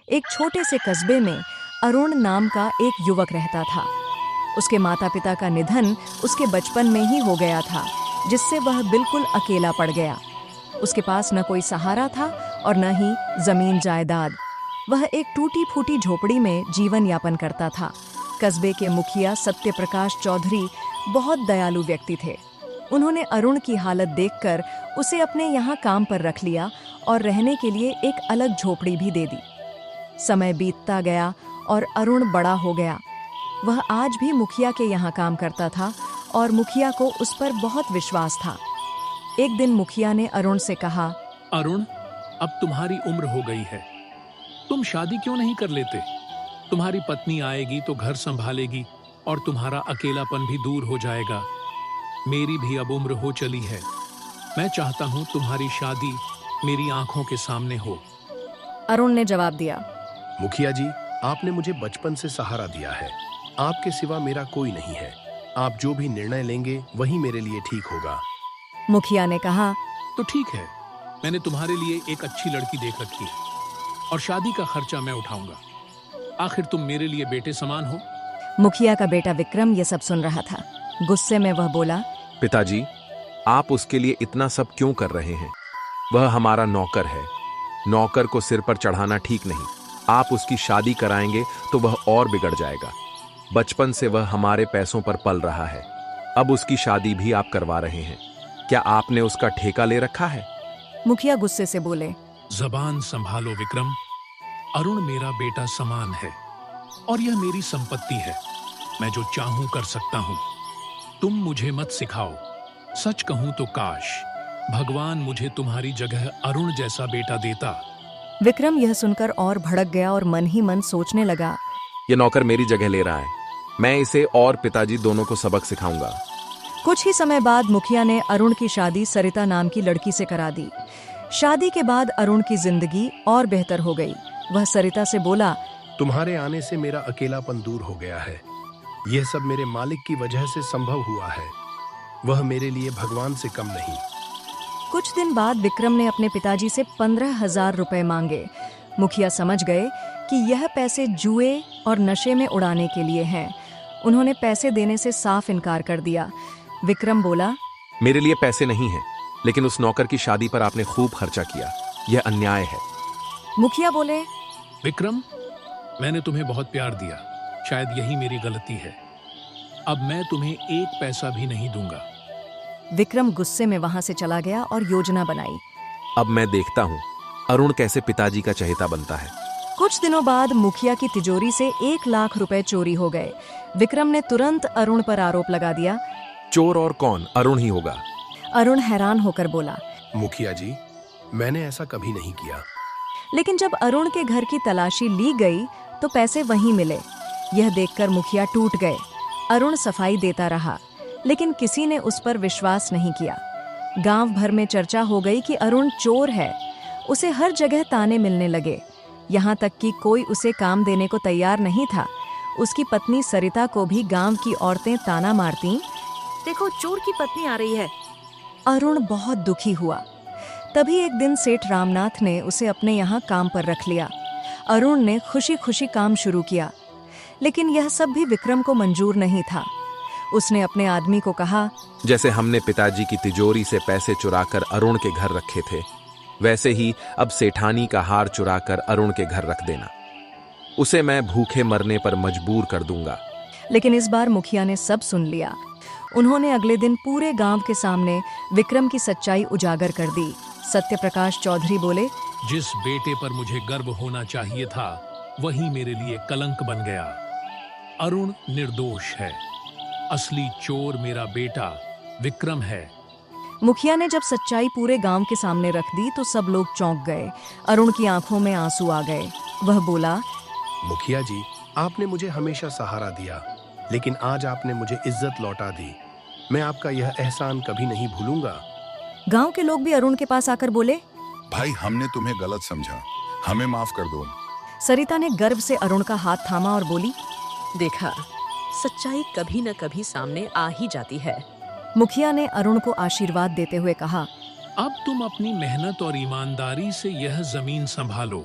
एक छोटे से कस्बे में अरुण नाम का एक युवक रहता था। उसके माता पिता का निधन उसके बचपन में ही हो गया था, जिससे वह बिल्कुल अकेला पड़ गया। उसके पास न कोई सहारा था और न ही जमीन जायदाद। वह एक टूटी फूटी झोपड़ी में जीवन यापन करता था। कस्बे के मुखिया सत्यप्रकाश चौधरी बहुत दयालु व्यक्ति थे। उन्होंने अरुण की हालत देखकर उसे अपने यहाँ काम पर रख लिया और रहने के लिए एक अलग झोपड़ी भी दे दी। समय बीतता गया और अरुण बड़ा हो गया। वह आज भी मुखिया के यहाँ काम करता था और मुखिया को उस पर बहुत विश्वास था। एक दिन मुखिया ने अरुण से कहा, अरुण, अब तुम्हारी उम्र हो गई है, तुम शादी क्यों नहीं कर लेते? तुम्हारी पत्नी आएगी तो घर संभालेगी और तुम्हारा अकेलापन भी दूर हो जाएगा। मेरी भी अब उम्र हो चली है। मैं चाहता हूँ तुम्हारी शादी मेरी आंखों के सामने हो। अरुण ने जवाब दिया, मुखिया जी, आपने मुझे बचपन से सहारा दिया है। आपके सिवा मेरा कोई नहीं है। आप जो भी निर्णय लेंगे वही मेरे लिए ठीक होगा। मुखिया ने कहा, तो ठीक है, मैंने तुम्हारे लिए एक अच्छी लड़की देख रखी है और शादी का खर्चा मैं उठाऊंगा। आखिर तुम मेरे लिए बेटे समान हो। मुखिया का बेटा विक्रम ये सब सुन रहा था। गुस्से में वह बोला, पिताजी, आप उसके लिए इतना सब क्यों कर रहे हैं? वह हमारा नौकर है। नौकर को सिर पर चढ़ाना ठीक नहीं। आप उसकी शादी कराएंगे तो वह और बिगड़ जाएगा। बचपन से वह हमारे पैसों पर पल रहा है। अब उसकी शादी भी आप करवा रहे हैं। क्या आपने उसका ठेका ले रखा है? मुखिया गुस्से से बोले, जबान संभालो विक्रम। अरुण मेरा बेटा समान है और यह मेरी संपत्ति है। मैं जो चाहूं कर सकता हूं। तुम मुझे मत सिखाओ। सच कहूं तो काश भगवान मुझे तुम्हारी जगह अरुण जैसा बेटा देता। विक्रम यह सुनकर और भड़क गया और मन ही मन सोचने लगा, ये नौकर मेरी जगह ले रहा है। मैं इसे और पिताजी दोनों को सबक सिखाऊंगा। कुछ ही समय बाद मुखिया ने अरुण की शादी सरिता नाम की लड़की से करा दी। शादी के बाद अरुण की जिंदगी और बेहतर हो गई। वह सरिता से बोला, तुम्हारे आने से मेरा अकेलापन दूर हो गया है। यह सब मेरे मालिक की वजह से संभव हुआ है। वह मेरे लिए भगवान से कम नहीं। कुछ दिन बाद विक्रम ने अपने पिताजी से 15,000 रुपए मांगे। मुखिया समझ गए कि यह पैसे जुए और नशे में उड़ाने के लिए हैं। उन्होंने पैसे देने से साफ इनकार कर दिया। विक्रम बोला, मेरे लिए पैसे नहीं हैं, लेकिन उस नौकर की शादी पर आपने खूब खर्चा किया। यह अन्याय है। मुखिया बोले, विक्रम, मैंने तुम्हें बहुत प्यार दिया। शायद यही मेरी गलती है। अब मैं तुम्हें एक पैसा भी नहीं दूंगा। विक्रम गुस्से में वहां से चला गया और योजना बनाई। अब मैं देखता हूँ अरुण कैसे पिताजी का चहेता बनता है। कुछ दिनों बाद मुखिया की तिजोरी से 1 लाख रुपए चोरी हो गए। विक्रम ने तुरंत अरुण पर आरोप लगा दिया। चोर और कौन? अरुण ही होगा। अरुण हैरान होकर बोला, मुखिया जी, मैंने ऐसा कभी नहीं किया। लेकिन जब अरुण के घर की तलाशी ली गई तो पैसे वहीं मिले। यह देखकर मुखिया टूट गए। अरुण सफाई देता रहा, लेकिन किसी ने उस पर विश्वास नहीं किया। गांव भर में चर्चा हो गई कि अरुण चोर है। उसे हर जगह ताने मिलने लगे, यहाँ तक कि कोई उसे काम देने को तैयार नहीं था। उसकी पत्नी सरिता को भी गांव की औरतें ताना मारती, देखो चोर की पत्नी आ रही है। अरुण बहुत दुखी हुआ। तभी एक दिन सेठ रामनाथ ने उसे अपने यहाँ काम पर रख लिया। अरुण ने खुशी खुशी काम शुरू किया, लेकिन यह सब भी विक्रम को मंजूर नहीं था। उसने अपने आदमी को कहा, जैसे हमने पिताजी की तिजोरी से पैसे चुराकर अरुण के घर रखे थे, वैसे ही अब सेठानी का हार चुराकर अरुण के घर रख देना। उसे मैं भूखे मरने पर मजबूर कर दूंगा। लेकिन इस बार मुखिया ने सब सुन लिया। उन्होंने अगले दिन पूरे गांव के सामने विक्रम की सच्चाई उजागर कर दी। सत्यप्रकाश चौधरी बोले, जिस बेटे पर मुझे गर्व होना चाहिए था, वही मेरे लिए कलंक बन गया। अरुण निर्दोष है। असली चोर मेरा बेटा विक्रम है। मुखिया ने जब सच्चाई पूरे गांव के सामने रख दी तो सब लोग चौंक गए। अरुण की आंखों में आंसू आ गए। वह बोला, मुखिया जी, आपने मुझे हमेशा सहारा दिया, लेकिन आज आपने मुझे इज्जत लौटा दी। मैं आपका यह एहसान कभी नहीं भूलूंगा। गांव के लोग भी अरुण के पास आकर बोले, भाई, हमने तुम्हें गलत समझा, हमें माफ कर दो। सरिता ने गर्व से अरुण का हाथ थामा और बोली, देखा, सच्चाई कभी न कभी सामने आ ही जाती है। मुखिया ने अरुण को आशीर्वाद देते हुए कहा, अब तुम अपनी मेहनत और ईमानदारी से यह जमीन संभालो।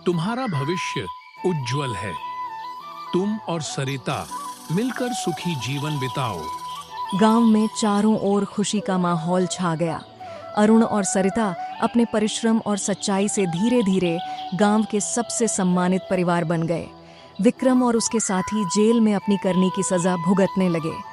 तुम्हारा भविष्य उज्जवल है। तुम और सरिता मिलकर सुखी जीवन बिताओ। गांव में चारों ओर खुशी का माहौल छा गया। अरुण और सरिता अपने परिश्रम और सच्चाई से धीरे धीरे गांव के सबसे सम्मानित परिवार बन गए। विक्रम और उसके साथी जेल में अपनी करनी की सजा भुगतने लगे।